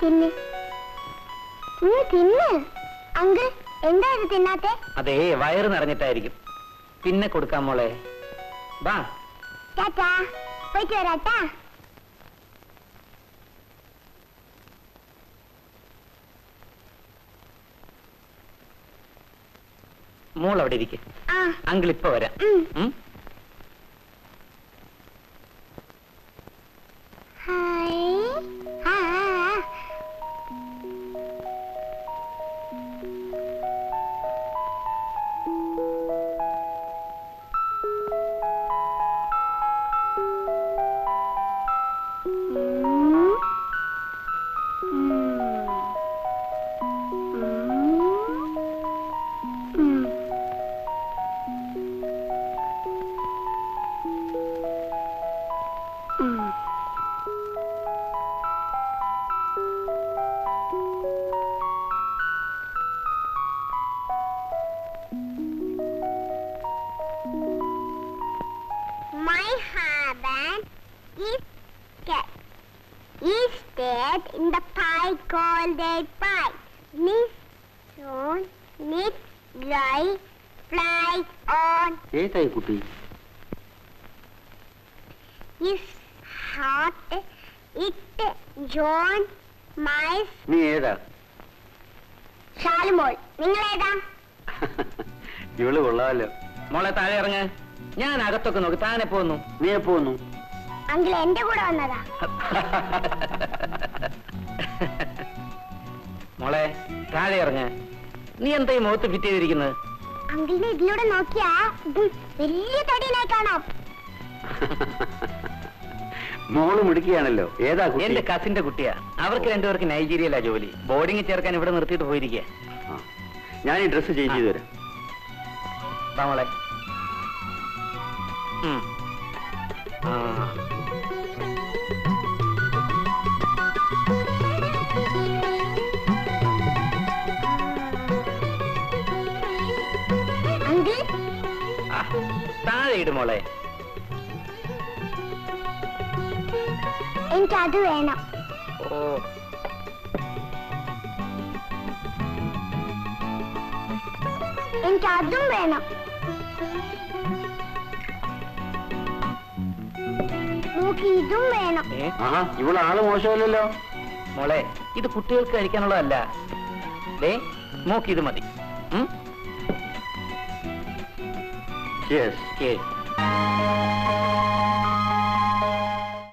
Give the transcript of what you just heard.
തിന്ന് തിന്ന് അങ്കിൾ എന്താ ഇത് തിന്നാത്തെ? അതേ വയറ് നിറഞ്ഞിട്ടായിരിക്കും. പിന്നെ കൊടുക്കാം മോളെ. വാ ടാറ്റാ, പോയിട്ട് വരാട്ടാ. മോൾ അവിടെ ഇരിക്കും. ആ അങ്കിൾ ഇപ്പൊ വരാം. ഹായ്. ആ My husband is dead in the pie called a pie. Miss on Miss Guy fly on ഏതായി കുട്ടി? his heart. It John Mice. നീ ഏതാ? ഷാലുമോൾ. നിങ്ങൾ ഏതാ? ഇവള് കൊള്ളാമല്ലോ. മോളെ താഴെ ഇറങ്ങ്. ഞാൻ അകത്തൊക്കെ നോക്കി. താനെ പോന്നു. നീ എപ്പോ വന്നു? അങ്കിൾ എന്റെ കൂടെ വന്നതാ. മോളെ താഴെ ഇറങ്ങ്. നീ എന്താ ഈ മുഖത്ത് ഫിറ്റ് ചെയ്തിരിക്കുന്നത്? അങ്കിളിനെ ഇതിലൂടെ നോക്കിയാ വലിയ തടിയിലായി കാണാം. മോള് മുടിക്കുകയാണല്ലോ. ഏതാ? എന്റെ കസിന്റെ കുട്ടിയാ. അവർക്ക് രണ്ടുപേർക്ക് നൈജീരിയയിലാ ജോലി. ബോർഡിംഗ് ചേർക്കാൻ ഇവിടെ നിർത്തിയിട്ട് പോയിരിക്കുക. ഞാൻ ഈ ഡ്രസ്സ് ചേഞ്ച് ചെയ്തു തരാം. മോളെ അങ്കിൾ താഴെ ഇട് മോളെ. എനിക്കത് വേണം. ഓ എനിക്കതും വേണം. നോക്കി ഇതും വേണം. ഇവിടെ ആള് മോശമല്ലല്ലോ. മോളെ ഇത് കുട്ടികൾക്ക് കഴിക്കാനുള്ളതല്ല. ദേ നോക്കി ഇത് മതി. Yes. Yes.